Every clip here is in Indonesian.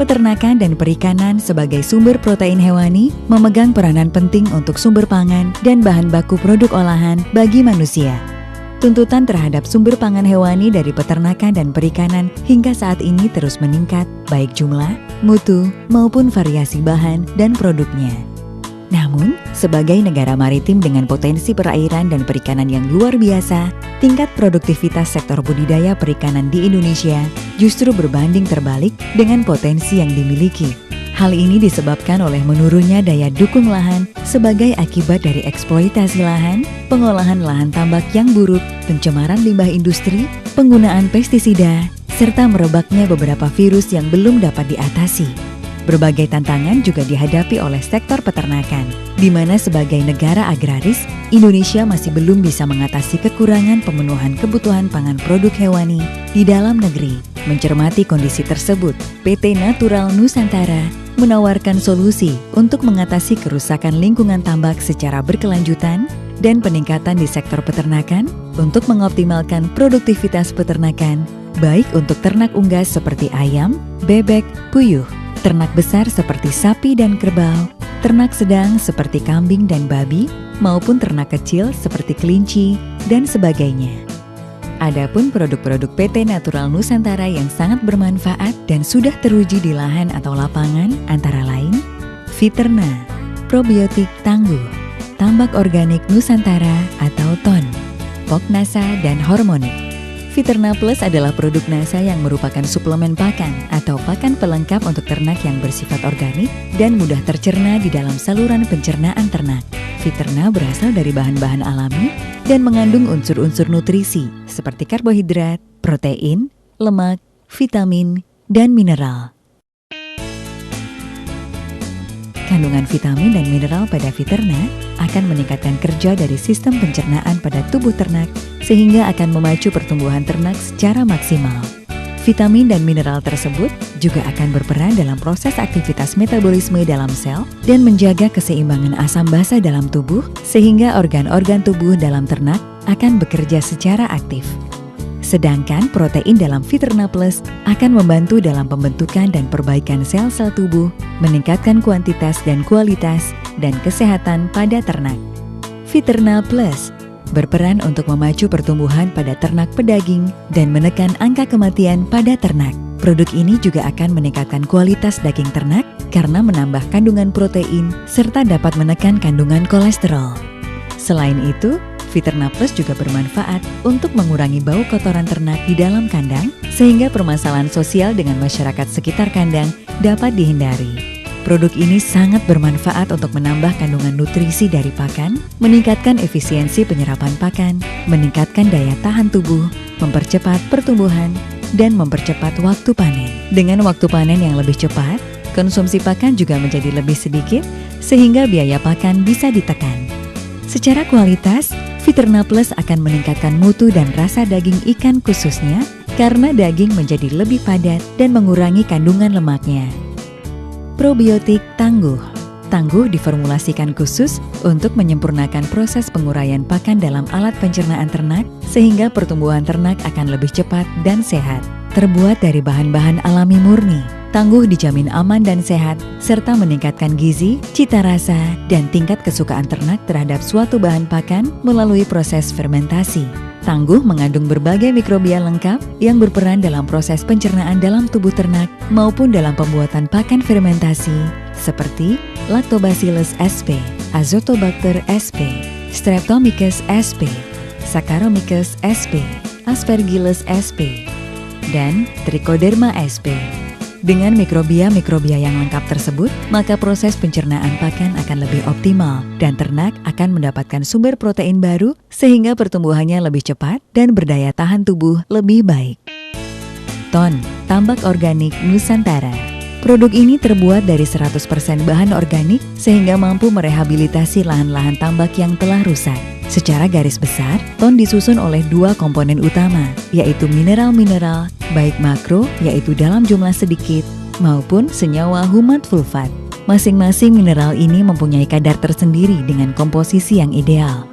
Peternakan dan perikanan sebagai sumber protein hewani memegang peranan penting untuk sumber pangan dan bahan baku produk olahan bagi manusia. Tuntutan terhadap sumber pangan hewani dari peternakan dan perikanan hingga saat ini terus meningkat, baik jumlah, mutu, maupun variasi bahan dan produknya. Namun, sebagai negara maritim dengan potensi perairan dan perikanan yang luar biasa, tingkat produktivitas sektor budidaya perikanan di Indonesia justru berbanding terbalik dengan potensi yang dimiliki. Hal ini disebabkan oleh menurunnya daya dukung lahan sebagai akibat dari eksploitasi lahan, pengolahan lahan tambak yang buruk, pencemaran limbah industri, penggunaan pestisida, serta merebaknya beberapa virus yang belum dapat diatasi. Berbagai tantangan juga dihadapi oleh sektor peternakan, di mana sebagai negara agraris, Indonesia masih belum bisa mengatasi kekurangan pemenuhan kebutuhan pangan produk hewani di dalam negeri. Mencermati kondisi tersebut, PT Natural Nusantara menawarkan solusi untuk mengatasi kerusakan lingkungan tambak secara berkelanjutan dan peningkatan di sektor peternakan untuk mengoptimalkan produktivitas peternakan, baik untuk ternak unggas seperti ayam, bebek, puyuh, ternak besar seperti sapi dan kerbau, ternak sedang seperti kambing dan babi, maupun ternak kecil seperti kelinci, dan sebagainya. Adapun produk-produk PT Natural Nusantara yang sangat bermanfaat dan sudah teruji di lahan atau lapangan antara lain Fiterna, probiotik tangguh, tambak organik Nusantara atau TON, Poknasa, dan Hormonik. Fiterna Plus adalah produk NASA yang merupakan suplemen pakan atau pakan pelengkap untuk ternak yang bersifat organik dan mudah tercerna di dalam saluran pencernaan ternak. Fiterna berasal dari bahan-bahan alami dan mengandung unsur-unsur nutrisi seperti karbohidrat, protein, lemak, vitamin, dan mineral. Kandungan vitamin dan mineral pada Fiterna akan meningkatkan kerja dari sistem pencernaan pada tubuh ternak sehingga akan memacu pertumbuhan ternak secara maksimal. Vitamin dan mineral tersebut juga akan berperan dalam proses aktivitas metabolisme dalam sel dan menjaga keseimbangan asam basa dalam tubuh sehingga organ-organ tubuh dalam ternak akan bekerja secara aktif. Sedangkan protein dalam Fiterna Plus akan membantu dalam pembentukan dan perbaikan sel-sel tubuh, meningkatkan kuantitas dan kualitas, dan kesehatan pada ternak. Fiterna Plus berperan untuk memacu pertumbuhan pada ternak pedaging dan menekan angka kematian pada ternak. Produk ini juga akan meningkatkan kualitas daging ternak karena menambah kandungan protein serta dapat menekan kandungan kolesterol. Selain itu, Fiterna Plus juga bermanfaat untuk mengurangi bau kotoran ternak di dalam kandang sehingga permasalahan sosial dengan masyarakat sekitar kandang dapat dihindari. Produk ini sangat bermanfaat untuk menambah kandungan nutrisi dari pakan, meningkatkan efisiensi penyerapan pakan, meningkatkan daya tahan tubuh, mempercepat pertumbuhan, dan mempercepat waktu panen. Dengan waktu panen yang lebih cepat, konsumsi pakan juga menjadi lebih sedikit sehingga biaya pakan bisa ditekan. Secara kualitas, Fiterna Plus akan meningkatkan mutu dan rasa daging ikan khususnya karena daging menjadi lebih padat dan mengurangi kandungan lemaknya. Probiotik tangguh. Tangguh diformulasikan khusus untuk menyempurnakan proses penguraian pakan dalam alat pencernaan ternak sehingga pertumbuhan ternak akan lebih cepat dan sehat. Terbuat dari bahan-bahan alami murni, tangguh dijamin aman dan sehat serta meningkatkan gizi, cita rasa, dan tingkat kesukaan ternak terhadap suatu bahan pakan melalui proses fermentasi. Tangguh mengandung berbagai mikrobia lengkap yang berperan dalam proses pencernaan dalam tubuh ternak maupun dalam pembuatan pakan fermentasi seperti Lactobacillus sp, Azotobacter sp, Streptomyces sp, Saccharomyces sp, Aspergillus sp, dan Trichoderma sp. Dengan mikrobia-mikrobia yang lengkap tersebut, maka proses pencernaan pakan akan lebih optimal dan ternak akan mendapatkan sumber protein baru sehingga pertumbuhannya lebih cepat dan berdaya tahan tubuh lebih baik. TON, tambak organik Nusantara. Produk ini terbuat dari 100% bahan organik sehingga mampu merehabilitasi lahan-lahan tambak yang telah rusak. Secara garis besar, TON disusun oleh dua komponen utama, yaitu mineral-mineral, baik makro, yaitu dalam jumlah sedikit, maupun senyawa humat fulfat. Masing-masing mineral ini mempunyai kadar tersendiri dengan komposisi yang ideal.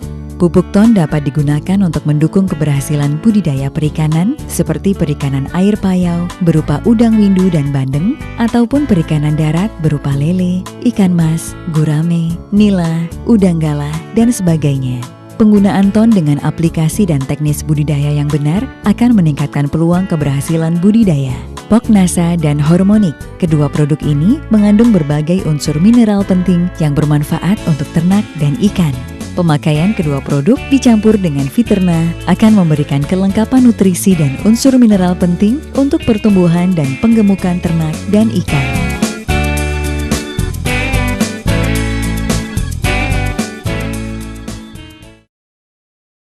Pupuk ton dapat digunakan untuk mendukung keberhasilan budidaya perikanan seperti perikanan air payau berupa udang windu dan bandeng, ataupun perikanan darat berupa lele, ikan mas, gurame, nila, udang galah, dan sebagainya. Penggunaan ton dengan aplikasi dan teknis budidaya yang benar akan meningkatkan peluang keberhasilan budidaya. Poknasa dan Hormonik, kedua produk ini mengandung berbagai unsur mineral penting yang bermanfaat untuk ternak dan ikan. Pemakaian kedua produk dicampur dengan Viterna akan memberikan kelengkapan nutrisi dan unsur mineral penting untuk pertumbuhan dan penggemukan ternak dan ikan.